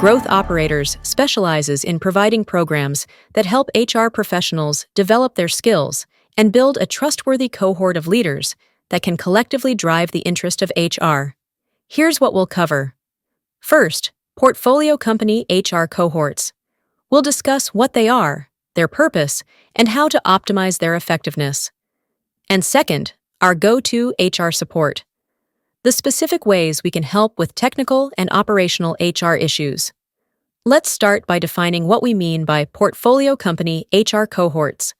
Growth Operators specializes in providing programs that help HR professionals develop their skills and build a trustworthy cohort of leaders that can collectively drive the interest of HR. Here's what we'll cover. First, portfolio company HR cohorts. We'll discuss what they are, their purpose, and how to optimize their effectiveness. And second, our go-to HR support. The specific ways we can help with technical and operational HR issues. Let's start by defining what we mean by portfolio company HR cohorts.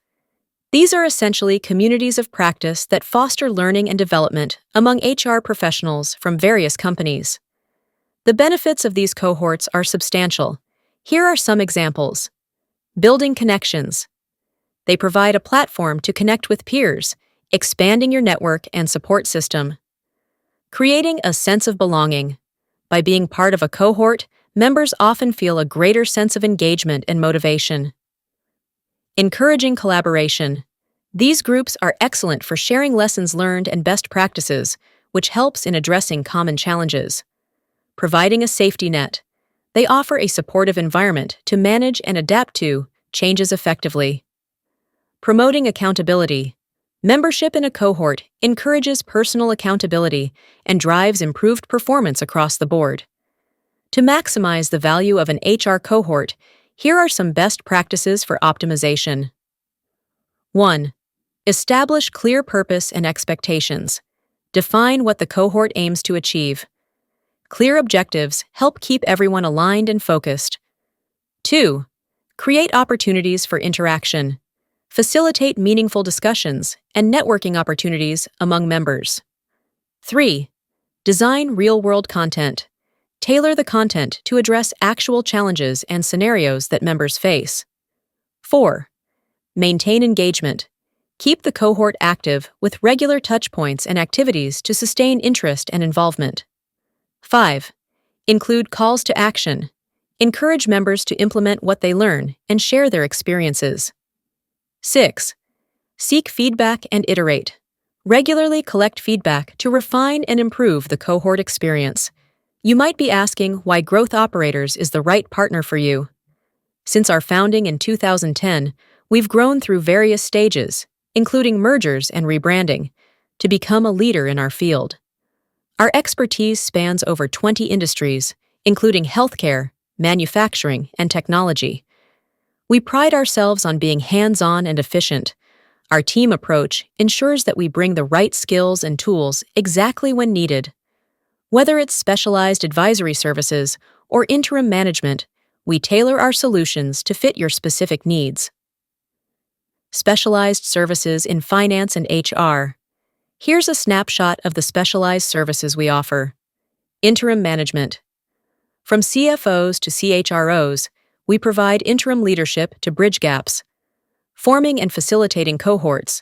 These are essentially communities of practice that foster learning and development among HR professionals from various companies. The benefits of these cohorts are substantial. Here are some examples. Building connections. They provide a platform to connect with peers, expanding your network and support system. Creating a sense of belonging. By being part of a cohort, members often feel a greater sense of engagement and motivation. Encouraging collaboration. These groups are excellent for sharing lessons learned and best practices, which helps in addressing common challenges. Providing a safety net. They offer a supportive environment to manage and adapt to changes effectively. Promoting accountability. Membership in a cohort encourages personal accountability and drives improved performance across the board. To maximize the value of an HR cohort, here are some best practices for optimization. 1. Establish clear purpose and expectations. Define what the cohort aims to achieve. Clear objectives help keep everyone aligned and focused. 2. Create opportunities for interaction. Facilitate meaningful discussions and networking opportunities among members. 3. Design real-world content. Tailor the content to address actual challenges and scenarios that members face. 4. Maintain engagement. Keep the cohort active with regular touchpoints and activities to sustain interest and involvement. 5. Include calls to action. Encourage members to implement what they learn and share their experiences. 6. Seek feedback and iterate. Regularly collect feedback to refine and improve the cohort experience. You might be asking why Growth Operators is the right partner for you. Since our founding in 2010, we've grown through various stages, including mergers and rebranding, to become a leader in our field. Our expertise spans over 20 industries, including healthcare, manufacturing, and technology. We pride ourselves on being hands-on and efficient. Our team approach ensures that we bring the right skills and tools exactly when needed. Whether it's specialized advisory services or interim management, we tailor our solutions to fit your specific needs. Specialized services in finance and HR. Here's a snapshot of the specialized services we offer. Interim management. From CFOs to CHROs, we provide interim leadership to bridge gaps. Forming and facilitating cohorts.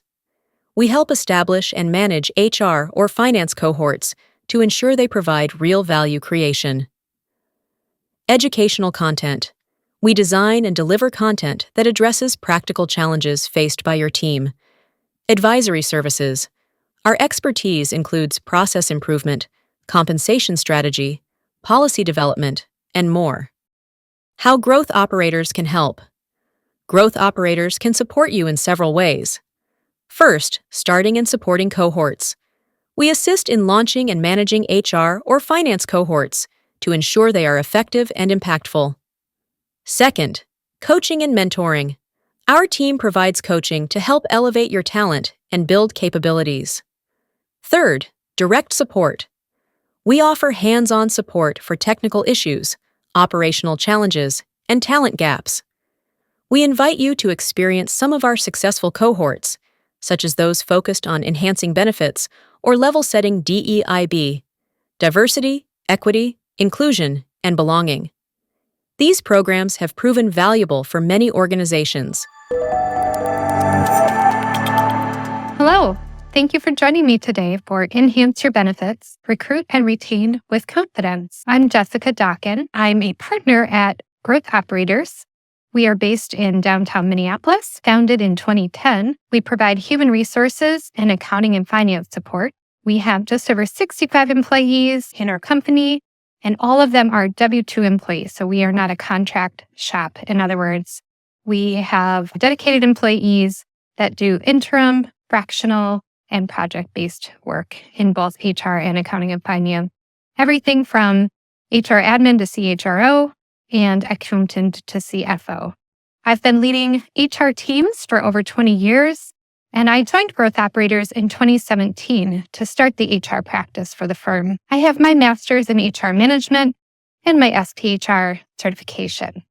We help establish and manage HR or finance cohorts to ensure they provide real value creation. Educational content. We design and deliver content that addresses practical challenges faced by your team. Advisory services. Our expertise includes process improvement, compensation strategy, policy development, and more. How Growth Operators can help. Growth Operators can support you in several ways. First, starting and supporting cohorts. We assist in launching and managing HR or finance cohorts to ensure they are effective and impactful. Second, coaching and mentoring. Our team provides coaching to help elevate your talent and build capabilities. Third, direct support. We offer hands-on support for technical issues, operational challenges, and talent gaps. We invite you to experience some of our successful cohorts, such as those focused on enhancing benefits or level-setting DEIB, diversity, equity, inclusion, and belonging. These programs have proven valuable for many organizations. Hello. Thank you for joining me today for Enhance Your Benefits, Recruit and Retain with Confidence. I'm Jessica Dawkin. I'm a partner at Growth Operators. We are based in downtown Minneapolis, founded in 2010. We provide human resources and accounting and finance support. We have just over 65 employees in our company, And all of them are W-2 employees. So we are not a contract shop. In other words, we have dedicated employees that do interim, fractional, and project-based work in both HR and accounting and finance. Everything from HR admin to CHRO and accountant to CFO. I've been leading HR teams for over 20 years, and I joined Growth Operators in 2017 to start the HR practice for the firm. I have my master's in HR management and my SPHR certification.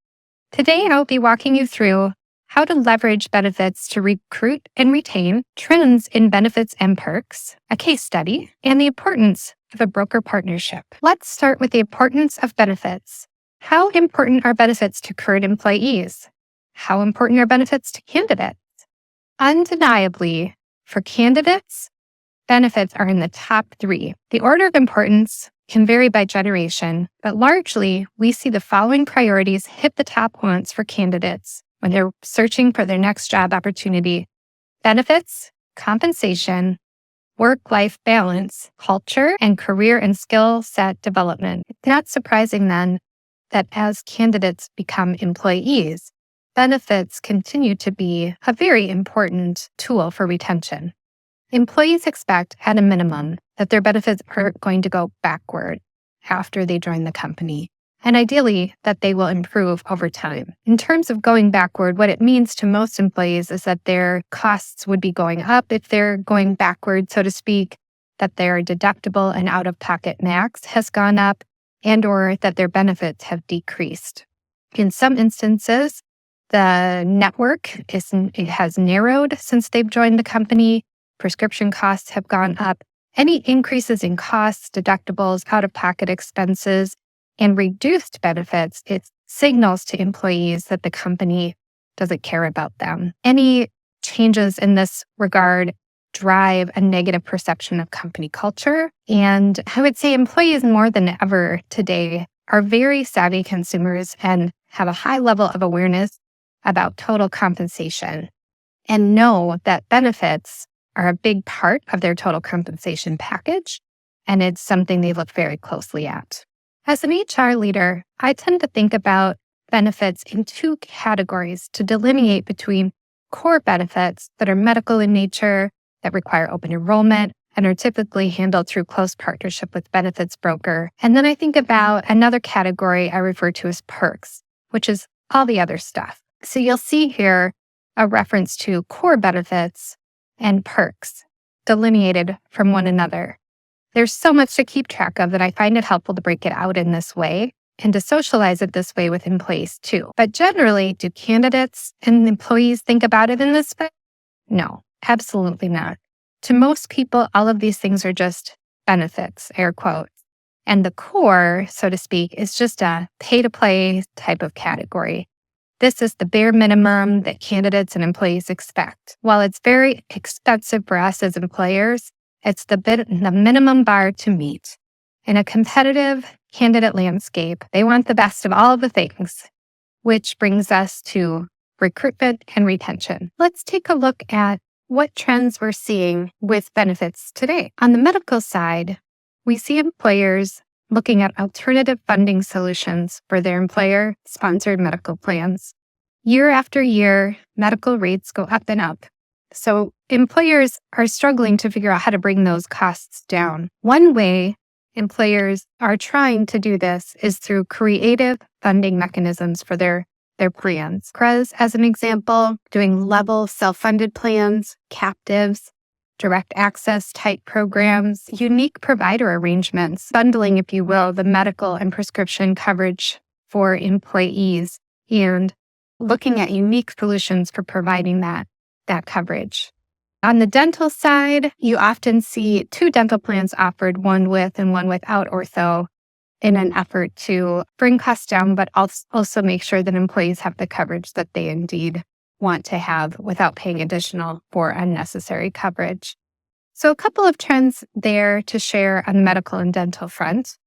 Today, I'll be walking you through how to leverage benefits to recruit and retain, trends in benefits and perks, a case study, and the importance of a broker partnership. Let's start with the importance of benefits. How important are benefits to current employees? How important are benefits to candidates? Undeniably, for candidates, benefits are in the top 3. The order of importance can vary by generation, but largely, we see the following priorities hit the top ones for candidates when they're searching for their next job opportunity: benefits, compensation, work-life balance, culture, and career and skill set development. It's not surprising then that as candidates become employees, benefits continue to be a very important tool for retention. Employees expect, at a minimum, that their benefits aren't going to go backward after they join the company, and ideally that they will improve over time. In terms of going backward, what it means to most employees is that their costs would be going up if they're going backward, so to speak, that their deductible and out-of-pocket max has gone up, and or that their benefits have decreased. In some instances, the network has narrowed since they've joined the company. Prescription costs have gone up. Any increases in costs, deductibles, out-of-pocket expenses, and reduced benefits, it signals to employees that the company doesn't care about them. Any changes in this regard drive a negative perception of company culture. And I would say employees more than ever today are very savvy consumers and have a high level of awareness about total compensation and know that benefits are a big part of their total compensation package, and it's something they look very closely at. As an HR leader, I tend to think about benefits in 2 categories to delineate between core benefits that are medical in nature, that require open enrollment, and are typically handled through close partnership with benefits broker. And then I think about another category I refer to as perks, which is all the other stuff. So you'll see here a reference to core benefits and perks delineated from one another. There's so much to keep track of that I find it helpful to break it out in this way and to socialize it this way with employees too. But generally, do candidates and employees think about it in this way? No, absolutely not. To most people, all of these things are just benefits, air quotes. And the core, so to speak, is just a pay-to-play type of category. This is the bare minimum that candidates and employees expect. While it's very expensive for us as employers, it's the minimum bar to meet. In a competitive candidate landscape, they want the best of all of the things, which brings us to recruitment and retention. Let's take a look at what trends we're seeing with benefits today. On the medical side, we see employers looking at alternative funding solutions for their employer-sponsored medical plans. Year after year, medical rates go up and up. So employers are struggling to figure out how to bring those costs down. One way employers are trying to do this is through creative funding mechanisms for their plans. CRES, as an example, doing level self-funded plans, captives, direct access type programs, unique provider arrangements, bundling, if you will, the medical and prescription coverage for employees, and looking at unique solutions for providing that coverage. On the dental side, you often see 2 dental plans offered, one with and one without ortho, in an effort to bring costs down, but also make sure that employees have the coverage that they indeed want to have without paying additional for unnecessary coverage. So a couple of trends there to share on the medical and dental front.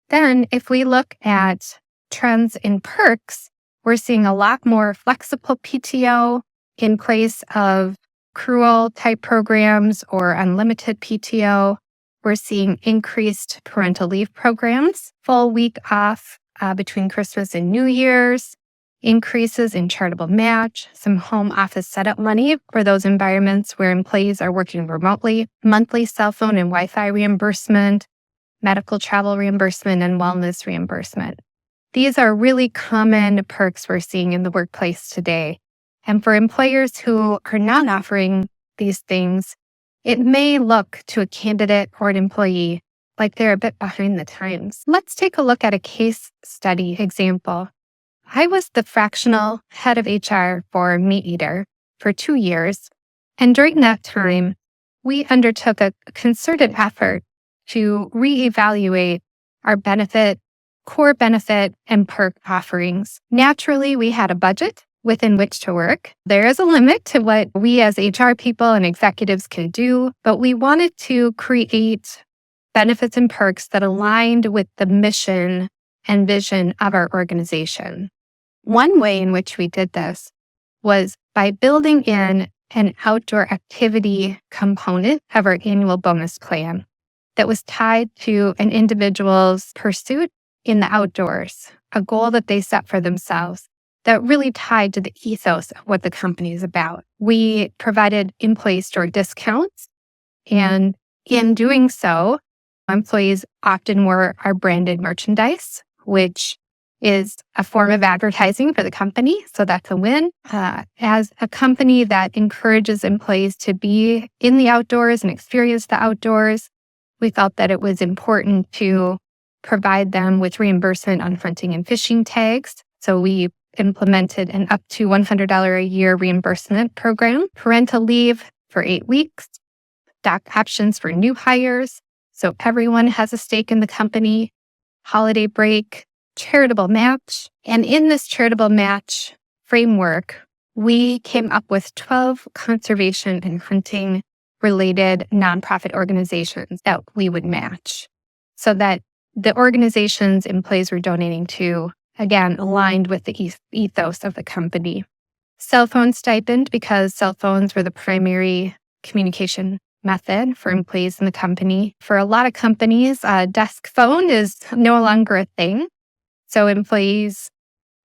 Then if we look at trends in perks, we're seeing a lot more flexible PTO in place of accrual type programs or unlimited PTO. We're seeing increased parental leave programs, full week off between Christmas and New Year's, increases in charitable match, some home office setup money for those environments where employees are working remotely, monthly cell phone and Wi-Fi reimbursement, medical travel reimbursement, and wellness reimbursement. These are really common perks we're seeing in the workplace today. And for employers who are not offering these things, it may look to a candidate or an employee like they're a bit behind the times. Let's take a look at a case study example. I was the fractional head of HR for Meat Eater for 2 years. And during that time, we undertook a concerted effort to reevaluate our core benefit, and perk offerings. Naturally, we had a budget within which to work. There is a limit to what we as HR people and executives can do, but we wanted to create benefits and perks that aligned with the mission and vision of our organization. One way in which we did this was by building in an outdoor activity component of our annual bonus plan that was tied to an individual's pursuit in the outdoors, a goal that they set for themselves that really tied to the ethos of what the company is about. We provided employee store discounts, and in doing so, employees often wore our branded merchandise, which is a form of advertising for the company, so that's a win. As a company that encourages employees to be in the outdoors and experience the outdoors, we felt that it was important to provide them with reimbursement on hunting and fishing tags. So we implemented an up to $100 a year reimbursement program, parental leave for 8 weeks, stock options for new hires, so everyone has a stake in the company, holiday break, charitable match. And in this charitable match framework, we came up with 12 conservation and hunting related nonprofit organizations that we would match so that the organizations employees were donating to, again, aligned with the ethos of the company. Cell phone stipend, because cell phones were the primary communication method for employees in the company. For a lot of companies, a desk phone is no longer a thing. So employees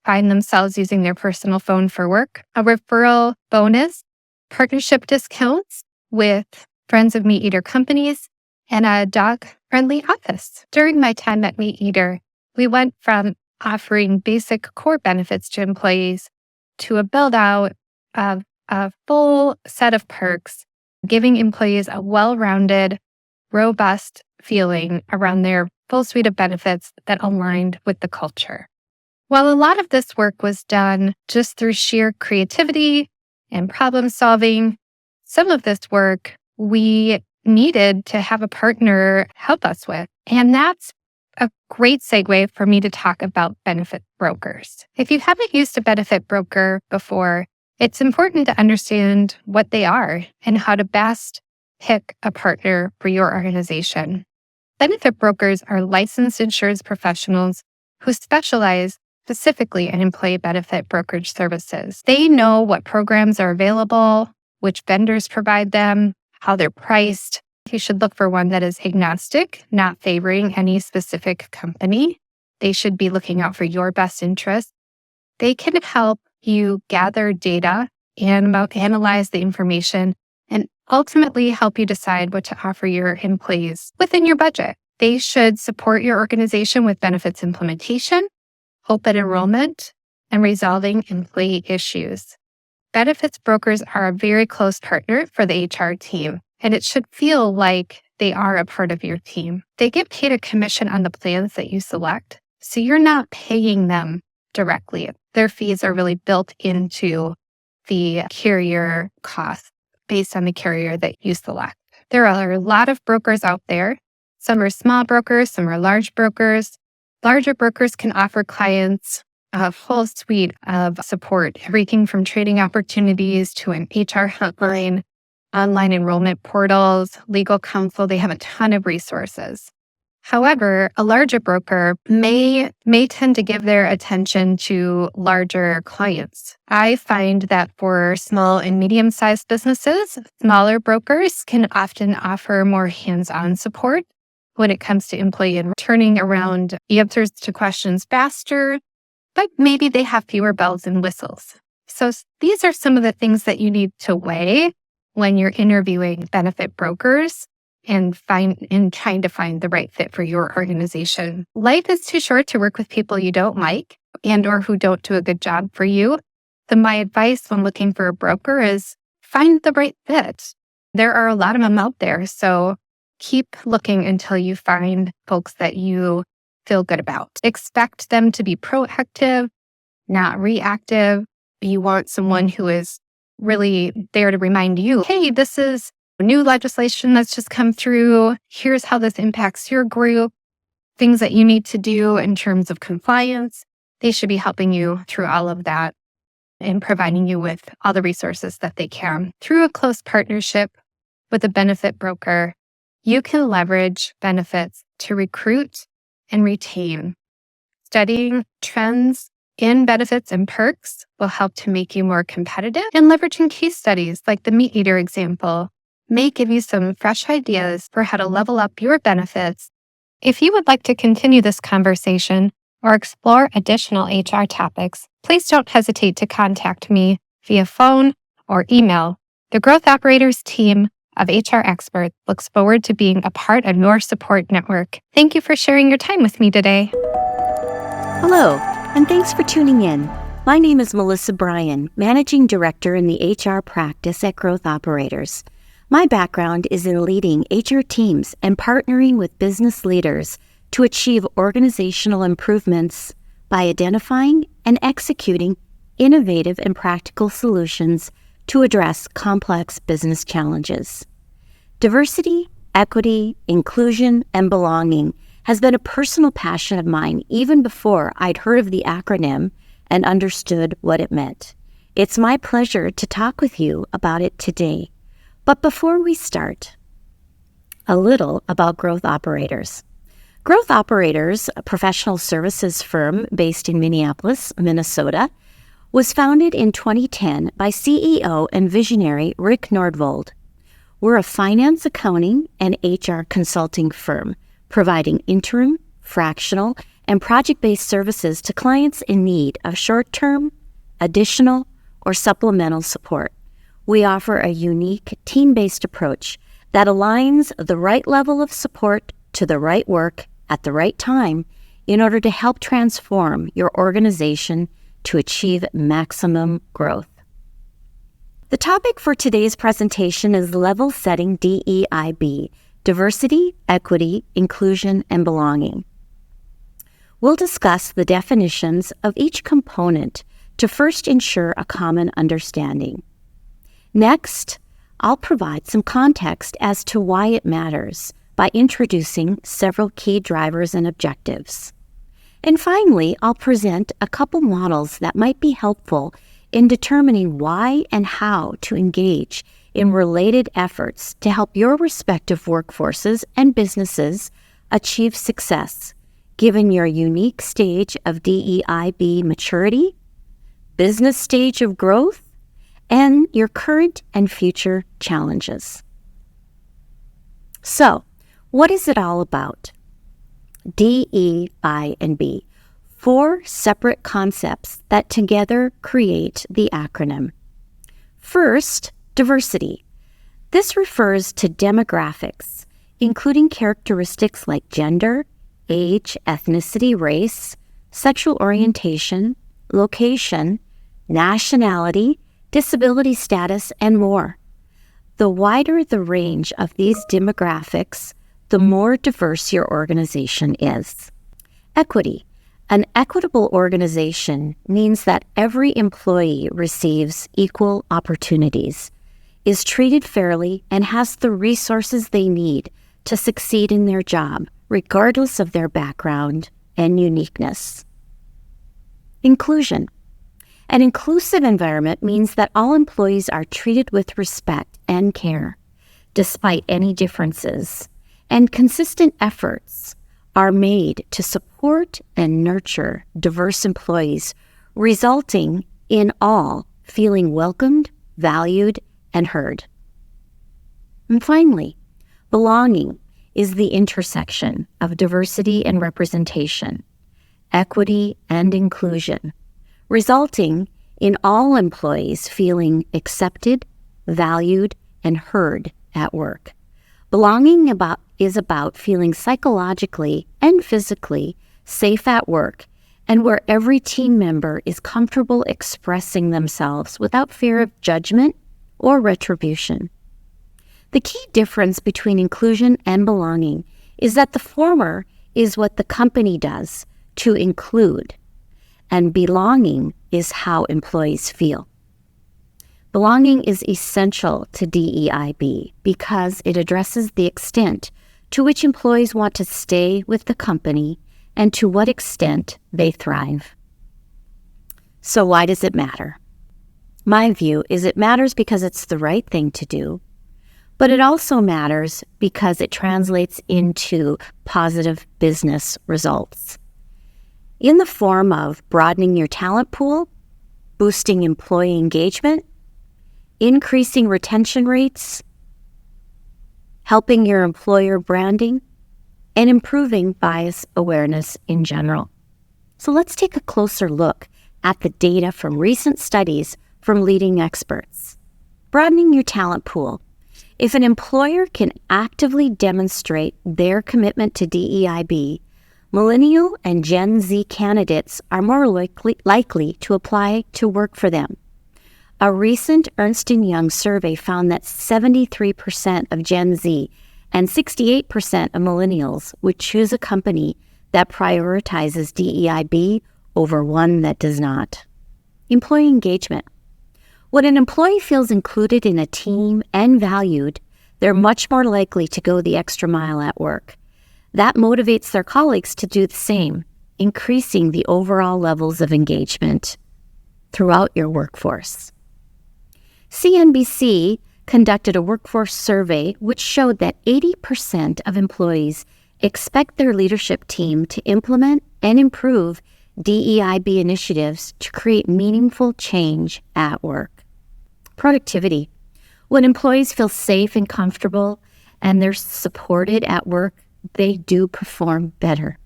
find themselves using their personal phone for work. A referral bonus, partnership discounts with Friends of Meat Eater companies, and a dog-friendly office. During my time at Meat Eater, we went from offering basic core benefits to employees to a build-out of a full set of perks, giving employees a well-rounded, robust feeling around their full suite of benefits that aligned with the culture. While a lot of this work was done just through sheer creativity and problem solving, some of this work we needed to have a partner help us with. And that's a great segue for me to talk about benefit brokers. If you haven't used a benefit broker before, it's important to understand what they are and how to best pick a partner for your organization. Benefit brokers are licensed insurance professionals who specialize specifically in employee benefit brokerage services. They know what programs are available, which vendors provide them, how they're priced. You should look for one that is agnostic, not favoring any specific company. They should be looking out for your best interests. They can help you gather data and analyze the information and ultimately help you decide what to offer your employees within your budget. They should support your organization with benefits implementation, open enrollment, and resolving employee issues. Benefits brokers are a very close partner for the HR team, and it should feel like they are a part of your team. They get paid a commission on the plans that you select, so you're not paying them directly. Their fees are really built into the carrier cost based on the carrier that you select. There are a lot of brokers out there. Some are small brokers, some are large brokers. Larger brokers can offer clients a full suite of support, everything from trading opportunities to an HR hotline, online enrollment portals, legal counsel. They have a ton of resources. However, a larger broker may tend to give their attention to larger clients. I find that for small and medium-sized businesses, smaller brokers can often offer more hands-on support when it comes to employee and turning around answers to questions faster, but maybe they have fewer bells and whistles. So these are some of the things that you need to weigh when you're interviewing benefit brokers and trying to find the right fit for your organization. Life is too short to work with people you don't like and or who don't do a good job for you. So my advice when looking for a broker is find the right fit. There are a lot of them out there, so keep looking until you find folks that you feel good about. Expect them to be proactive, not reactive. You want someone who is really there to remind you, hey, this is new legislation that's just come through. Here's how this impacts your group, things that you need to do in terms of compliance. They should be helping you through all of that and providing you with all the resources that they can. Through a close partnership with a benefit broker, you can leverage benefits to recruit and retain. Studying trends in benefits and perks will help to make you more competitive, and leveraging case studies like the meat eater example may give you some fresh ideas for how to level up your benefits. If you would like to continue this conversation or explore additional HR topics, please don't hesitate to contact me via phone or email. The Growth Operators team of HR experts looks forward to being a part of your support network. Thank you for sharing your time with me today. Hello, and thanks for tuning in. My name is Melissa Bryan, Managing Director in the HR practice at Growth Operators. My background is in leading HR teams and partnering with business leaders to achieve organizational improvements by identifying and executing innovative and practical solutions to address complex business challenges. Diversity, equity, inclusion, and belonging has been a personal passion of mine even before I'd heard of the acronym and understood what it meant. It's my pleasure to talk with you about it today. But before we start, a little about Growth Operators. Growth Operators, a professional services firm based in Minneapolis, Minnesota, was founded in 2010 by CEO and visionary Rick Nordvold. We're a finance, accounting, and HR consulting firm providing interim, fractional, and project-based services to clients in need of short-term, additional, or supplemental support. We offer a unique team-based approach that aligns the right level of support to the right work at the right time in order to help transform your organization to achieve maximum growth. The topic for today's presentation is Level Setting DEIB, Diversity, Equity, Inclusion, and Belonging. We'll discuss the definitions of each component to first ensure a common understanding. Next, I'll provide some context as to why it matters by introducing several key drivers and objectives. And finally, I'll present a couple models that might be helpful in determining why and how to engage in related efforts to help your respective workforces and businesses achieve success, given your unique stage of DEIB maturity, business stage of growth, and your current and future challenges. So, what is it all about? D, I, and B, 4 separate concepts that together create the acronym. First, diversity. This refers to demographics, including characteristics like gender, age, ethnicity, race, sexual orientation, location, nationality, disability status, and more. The wider the range of these demographics, the more diverse your organization is. Equity. An equitable organization means that every employee receives equal opportunities, is treated fairly, and has the resources they need to succeed in their job, regardless of their background and uniqueness. Inclusion. An inclusive environment means that all employees are treated with respect and care, despite any differences, and consistent efforts are made to support and nurture diverse employees, resulting in all feeling welcomed, valued, and heard. And finally, belonging is the intersection of diversity and representation, equity and inclusion, resulting in all employees feeling accepted, valued, and heard at work. Belonging is about feeling psychologically and physically safe at work, and where every team member is comfortable expressing themselves without fear of judgment or retribution. The key difference between inclusion and belonging is that the former is what the company does to include, and belonging is how employees feel. Belonging is essential to DEIB because it addresses the extent to which employees want to stay with the company and to what extent they thrive. So why does it matter? My view is it matters because it's the right thing to do, but it also matters because it translates into positive business results in the form of broadening your talent pool, boosting employee engagement, increasing retention rates, helping your employer branding, and improving bias awareness in general. So let's take a closer look at the data from recent studies from leading experts. Broadening your talent pool. If an employer can actively demonstrate their commitment to DEIB, Millennial and Gen Z candidates are more likely to apply to work for them. A recent Ernst & Young survey found that 73% of Gen Z and 68% of millennials would choose a company that prioritizes DEIB over one that does not. Employee engagement. When an employee feels included in a team and valued, they're much more likely to go the extra mile at work. That motivates their colleagues to do the same, increasing the overall levels of engagement throughout your workforce. CNBC conducted a workforce survey which showed that 80% of employees expect their leadership team to implement and improve DEIB initiatives to create meaningful change at work. Productivity. When employees feel safe and comfortable and they're supported at work, they do perform better.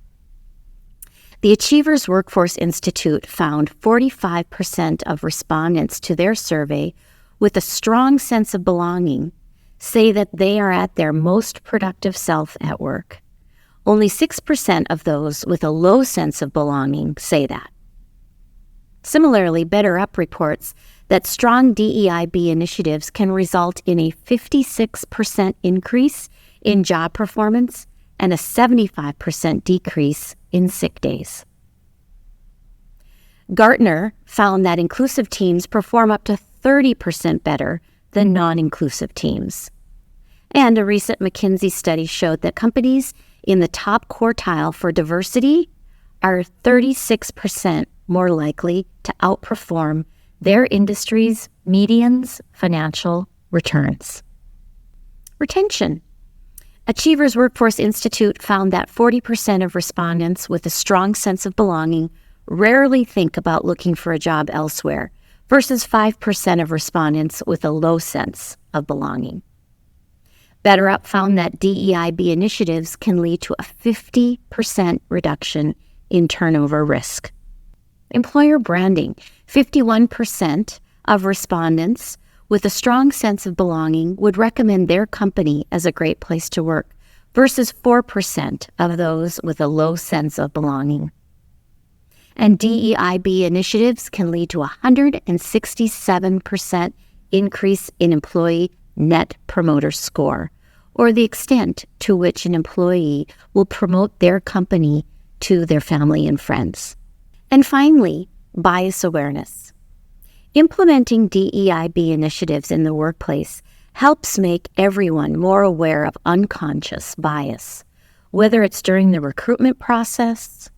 The Achievers Workforce Institute found 45% of respondents to their survey with a strong sense of belonging say that they are at their most productive self at work. Only 6% of those with a low sense of belonging say that. Similarly, Better Up reports that strong DEIB initiatives can result in a 56% increase in job performance and a 75% decrease in sick days. Gartner found that inclusive teams perform up to 30% better than non-inclusive teams. And a recent McKinsey study showed that companies in the top quartile for diversity are 36% more likely to outperform their industry's median's financial returns. Retention. Achievers Workforce Institute found that 40% of respondents with a strong sense of belonging rarely think about looking for a job elsewhere, versus 5% of respondents with a low sense of belonging. Better Up found that DEIB initiatives can lead to a 50% reduction in turnover risk. Employer branding. 51% of respondents with a strong sense of belonging would recommend their company as a great place to work, versus 4% of those with a low sense of belonging. And DEIB initiatives can lead to a 167% increase in employee net promoter score, or the extent to which an employee will promote their company to their family and friends. And finally, bias awareness. Implementing DEIB initiatives in the workplace helps make everyone more aware of unconscious bias, whether it's during the recruitment process,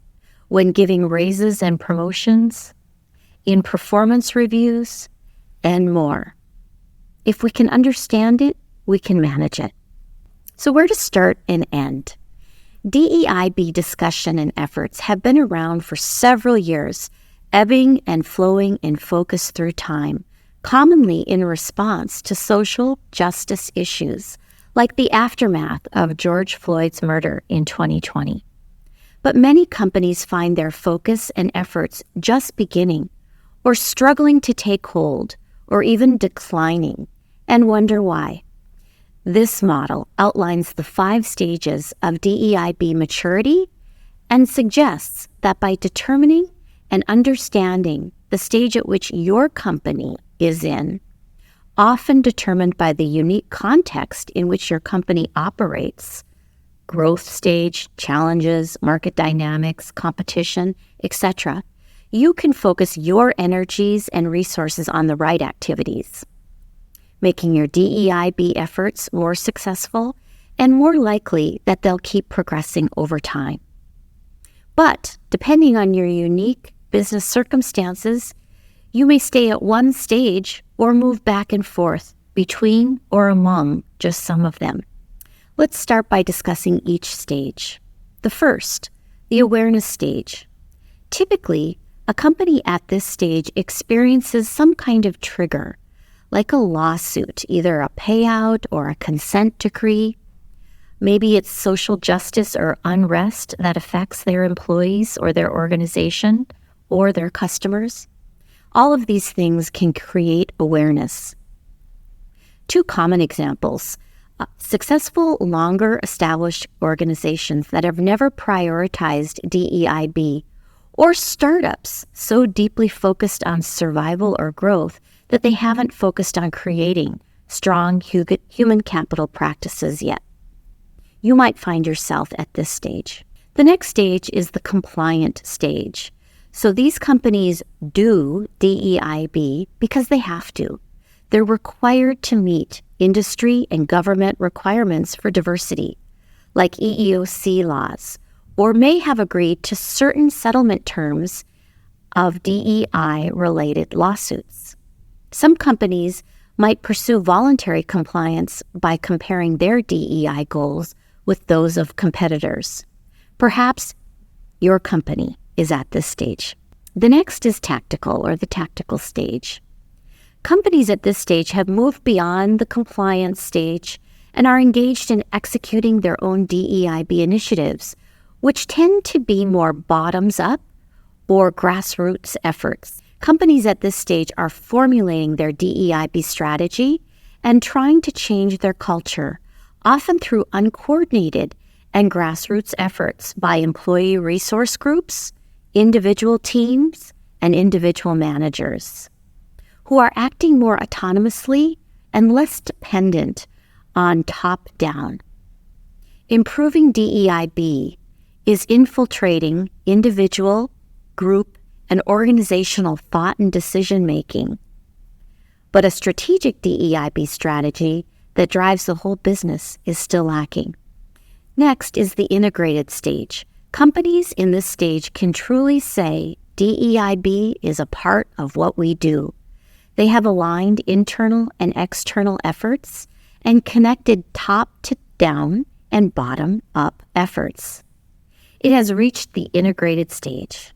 when giving raises and promotions, in performance reviews, and more. If we can understand it, we can manage it. So where to start and end? DEIB discussion and efforts have been around for several years, ebbing and flowing in focus through time, commonly in response to social justice issues, like the aftermath of George Floyd's murder in 2020. But many companies find their focus and efforts just beginning, or struggling to take hold, or even declining, and wonder why. This model outlines the 5 stages of DEIB maturity and suggests that by determining and understanding the stage at which your company is in, often determined by the unique context in which your company operates, growth stage, challenges, market dynamics, competition, etc., you can focus your energies and resources on the right activities, making your DEIB efforts more successful and more likely that they'll keep progressing over time. But depending on your unique business circumstances, you may stay at one stage or move back and forth between or among just some of them. Let's start by discussing each stage. The first, the awareness stage. Typically, a company at this stage experiences some kind of trigger, like a lawsuit, either a payout or a consent decree. Maybe it's social justice or unrest that affects their employees or their organization or their customers. All of these things can create awareness. 2 common examples. Successful, longer established organizations that have never prioritized DEIB, or startups so deeply focused on survival or growth that they haven't focused on creating strong human capital practices yet. You might find yourself at this stage. The next stage is the compliant stage. So these companies do DEIB because they have to. They're required to meet industry and government requirements for diversity, like EEOC laws, or may have agreed to certain settlement terms of DEI-related lawsuits. Some companies might pursue voluntary compliance by comparing their DEI goals with those of competitors. Perhaps your company is at this stage. The next is tactical, or the tactical stage. Companies at this stage have moved beyond the compliance stage and are engaged in executing their own DEIB initiatives, which tend to be more bottoms-up or grassroots efforts. Companies at this stage are formulating their DEIB strategy and trying to change their culture, often through uncoordinated and grassroots efforts by employee resource groups, individual teams, and individual managers, who are acting more autonomously and less dependent on top-down. Improving DEIB is infiltrating individual, group, and organizational thought and decision-making. But a strategic DEIB strategy that drives the whole business is still lacking. Next is the integrated stage. Companies in this stage can truly say DEIB is a part of what we do. They have aligned internal and external efforts and connected top-to-down and bottom-up efforts. It has reached the integrated stage.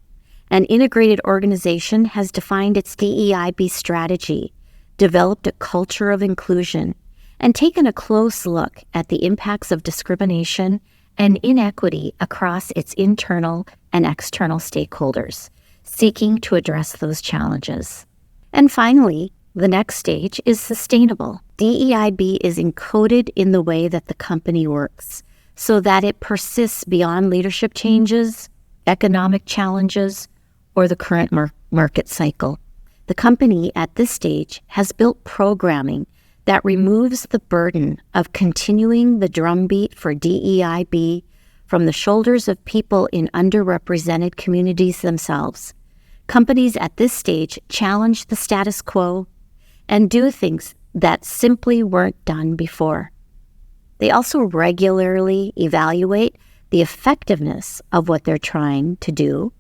An integrated organization has defined its DEIB strategy, developed a culture of inclusion, and taken a close look at the impacts of discrimination and inequity across its internal and external stakeholders, seeking to address those challenges. And finally, the next stage is sustainable. DEIB is encoded in the way that the company works, so that it persists beyond leadership changes, economic challenges, or the current market cycle. The company at this stage has built programming that removes the burden of continuing the drumbeat for DEIB from the shoulders of people in underrepresented communities themselves. Companies at this stage challenge the status quo and do things that simply weren't done before. They also regularly evaluate the effectiveness of what they're trying to do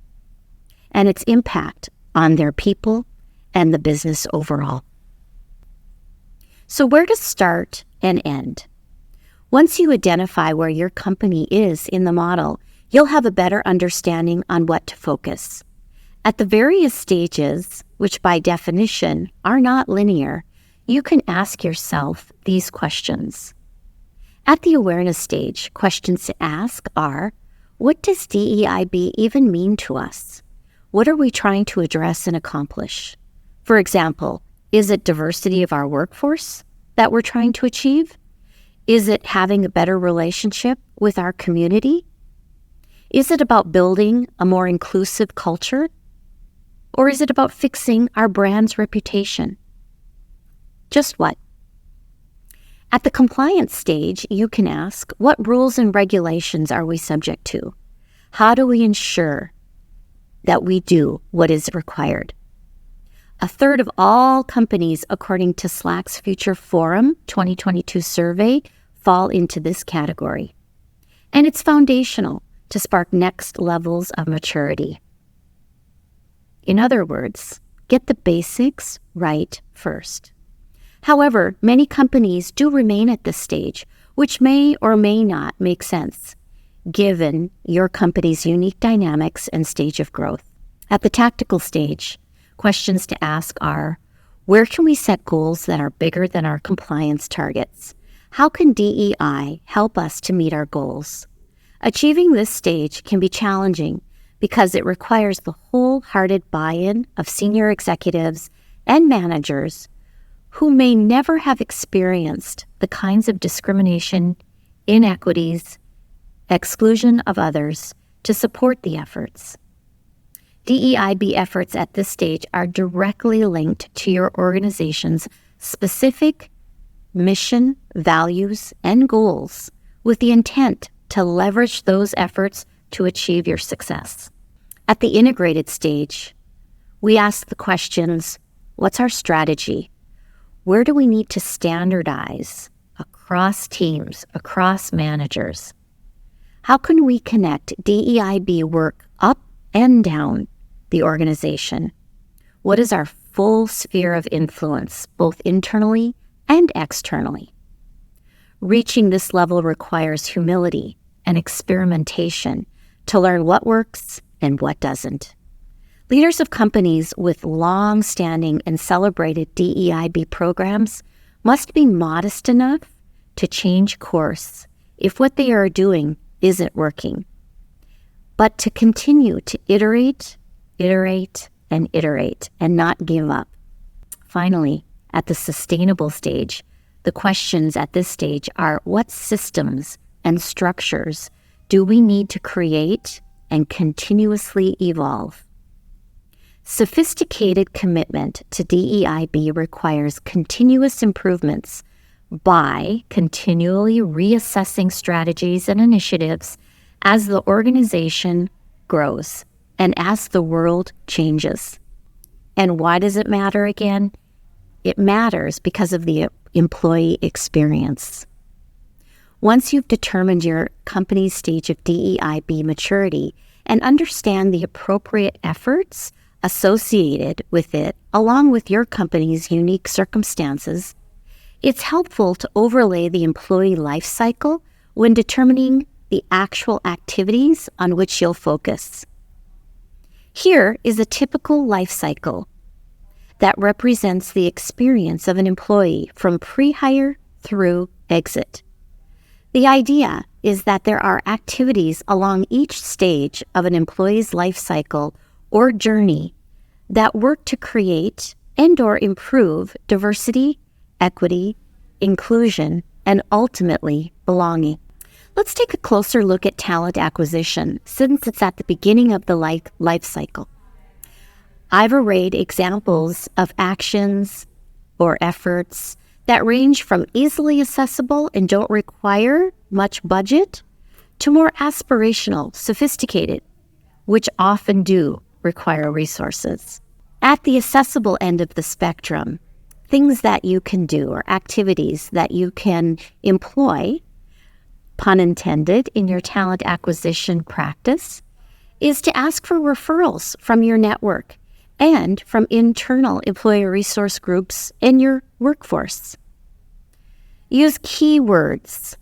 and its impact on their people and the business overall. So where to start and end? Once you identify where your company is in the model, you'll have a better understanding on what to focus. At the various stages, which by definition are not linear, you can ask yourself these questions. At the awareness stage, questions to ask are, what does DEIB even mean to us? What are we trying to address and accomplish? For example, is it diversity of our workforce that we're trying to achieve? Is it having a better relationship with our community? Is it about building a more inclusive culture? Or is it about fixing our brand's reputation? Just what? At the compliance stage, you can ask, what rules and regulations are we subject to? How do we ensure that we do what is required? A third of all companies, according to Slack's Future Forum 2022 survey, fall into this category. And it's foundational to spark next levels of maturity. In other words, get the basics right first. However, many companies do remain at this stage, which may or may not make sense, given your company's unique dynamics and stage of growth. At the tactical stage, questions to ask are, where can we set goals that are bigger than our compliance targets? How can DEI help us to meet our goals? Achieving this stage can be challenging because it requires the wholehearted buy-in of senior executives and managers who may never have experienced the kinds of discrimination, inequities, exclusion of others to support the efforts. DEIB efforts at this stage are directly linked to your organization's specific mission, values, and goals with the intent to leverage those efforts to achieve your success. At the integrated stage, we ask the questions, what's our strategy? Where do we need to standardize across teams, across managers? How can we connect DEIB work up and down the organization? What is our full sphere of influence, both internally and externally? Reaching this level requires humility and experimentation to learn what works and what doesn't. Leaders of companies with long-standing and celebrated DEIB programs must be modest enough to change course if what they are doing isn't working, but to continue to iterate, and not give up. Finally, at the sustainable stage, the questions at this stage are, what systems and structures do we need to create and continuously evolve? Sophisticated commitment to DEIB requires continuous improvements by continually reassessing strategies and initiatives as the organization grows and as the world changes. And why does it matter again? It matters because of the employee experience. Once you've determined your company's stage of DEIB maturity and understand the appropriate efforts associated with it, along with your company's unique circumstances, it's helpful to overlay the employee life cycle when determining the actual activities on which you'll focus. Here is a typical life cycle that represents the experience of an employee from pre-hire through exit. The idea is that there are activities along each stage of an employee's life cycle or journey that work to create and/or improve diversity, equity, inclusion, and ultimately belonging. Let's take a closer look at talent acquisition since it's at the beginning of the life cycle. I've arrayed examples of actions or efforts that range from easily accessible and don't require much budget to more aspirational, sophisticated, which often do require resources. At the accessible end of the spectrum, things that you can do or activities that you can employ, pun intended, in your talent acquisition practice is to ask for referrals from your network and from internal employee resource groups in your workforce. Use keywords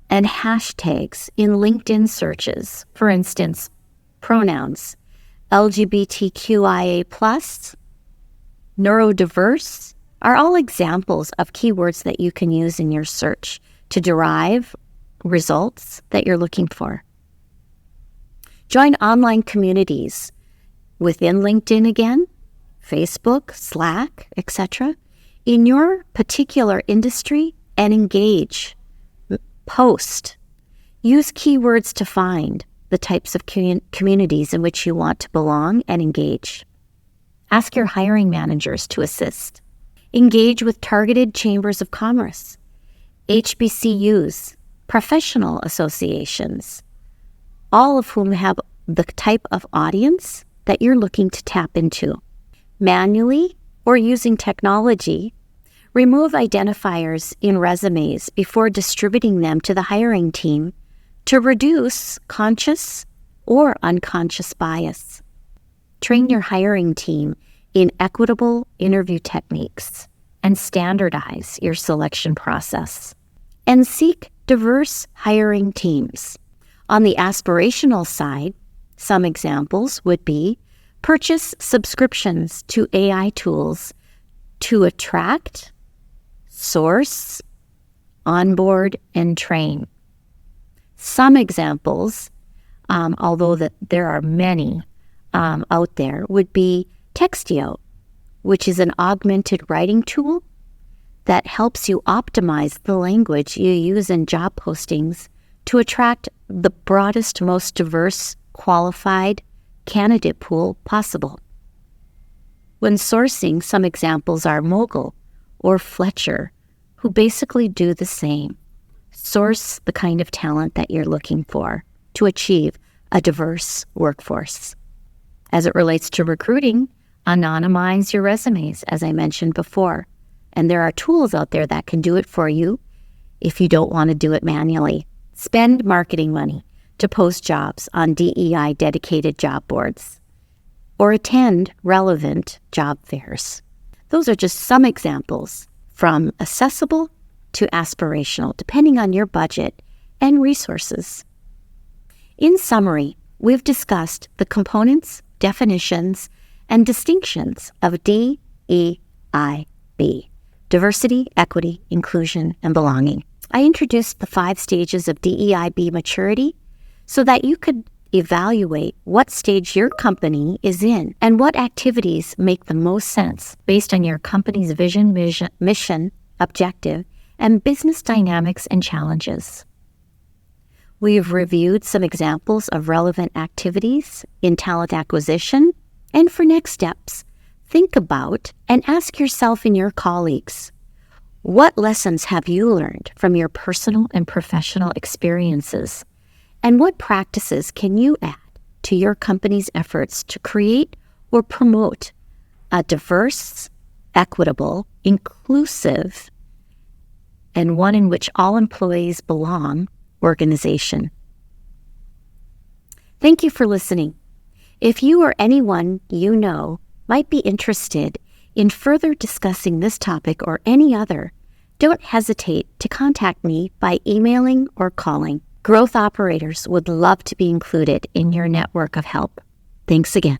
and hashtags in LinkedIn searches. For instance, pronouns, LGBTQIA+, neurodiverse, are all examples of keywords that you can use in your search to derive results that you're looking for. Join online communities within LinkedIn again, Facebook, Slack, etc., in your particular industry and engage. Post. Use keywords to find the types of communities in which you want to belong and engage. Ask your hiring managers to assist. Engage with targeted chambers of commerce, HBCUs, professional associations, all of whom have the type of audience that you're looking to tap into. Manually or using technology, remove identifiers in resumes before distributing them to the hiring team to reduce conscious or unconscious bias. Train your hiring team in equitable interview techniques and standardize your selection process. And seek diverse hiring teams. On the aspirational side, some examples would be purchase subscriptions to AI tools to attract, source, onboard, and train. Some examples, although there are many out there, would be Textio, which is an augmented writing tool that helps you optimize the language you use in job postings to attract the broadest, most diverse, qualified candidate pool possible. When sourcing, some examples are Mogul or Fletcher, who basically do the same. Source the kind of talent that you're looking for to achieve a diverse workforce. As it relates to recruiting, anonymize your resumes, as I mentioned before. And there are tools out there that can do it for you if you don't want to do it manually. Spend marketing money to post jobs on DEI dedicated job boards or attend relevant job fairs. Those are just some examples from accessible to aspirational, depending on your budget and resources. In summary, we've discussed the components, definitions, and distinctions of DEIB: diversity, equity, inclusion, and belonging. I introduced the 5 stages of DEIB maturity so that you could evaluate what stage your company is in and what activities make the most sense based on your company's vision, mission, objective, and business dynamics and challenges. We've reviewed some examples of relevant activities in talent acquisition, and for next steps, think about and ask yourself and your colleagues, what lessons have you learned from your personal and professional experiences? And what practices can you add to your company's efforts to create or promote a diverse, equitable, inclusive, and one in which all employees belong organization? Thank you for listening. If you or anyone you know might be interested in further discussing this topic or any other, don't hesitate to contact me by emailing or calling. Growth operators would love to be included in your network of help. Thanks again.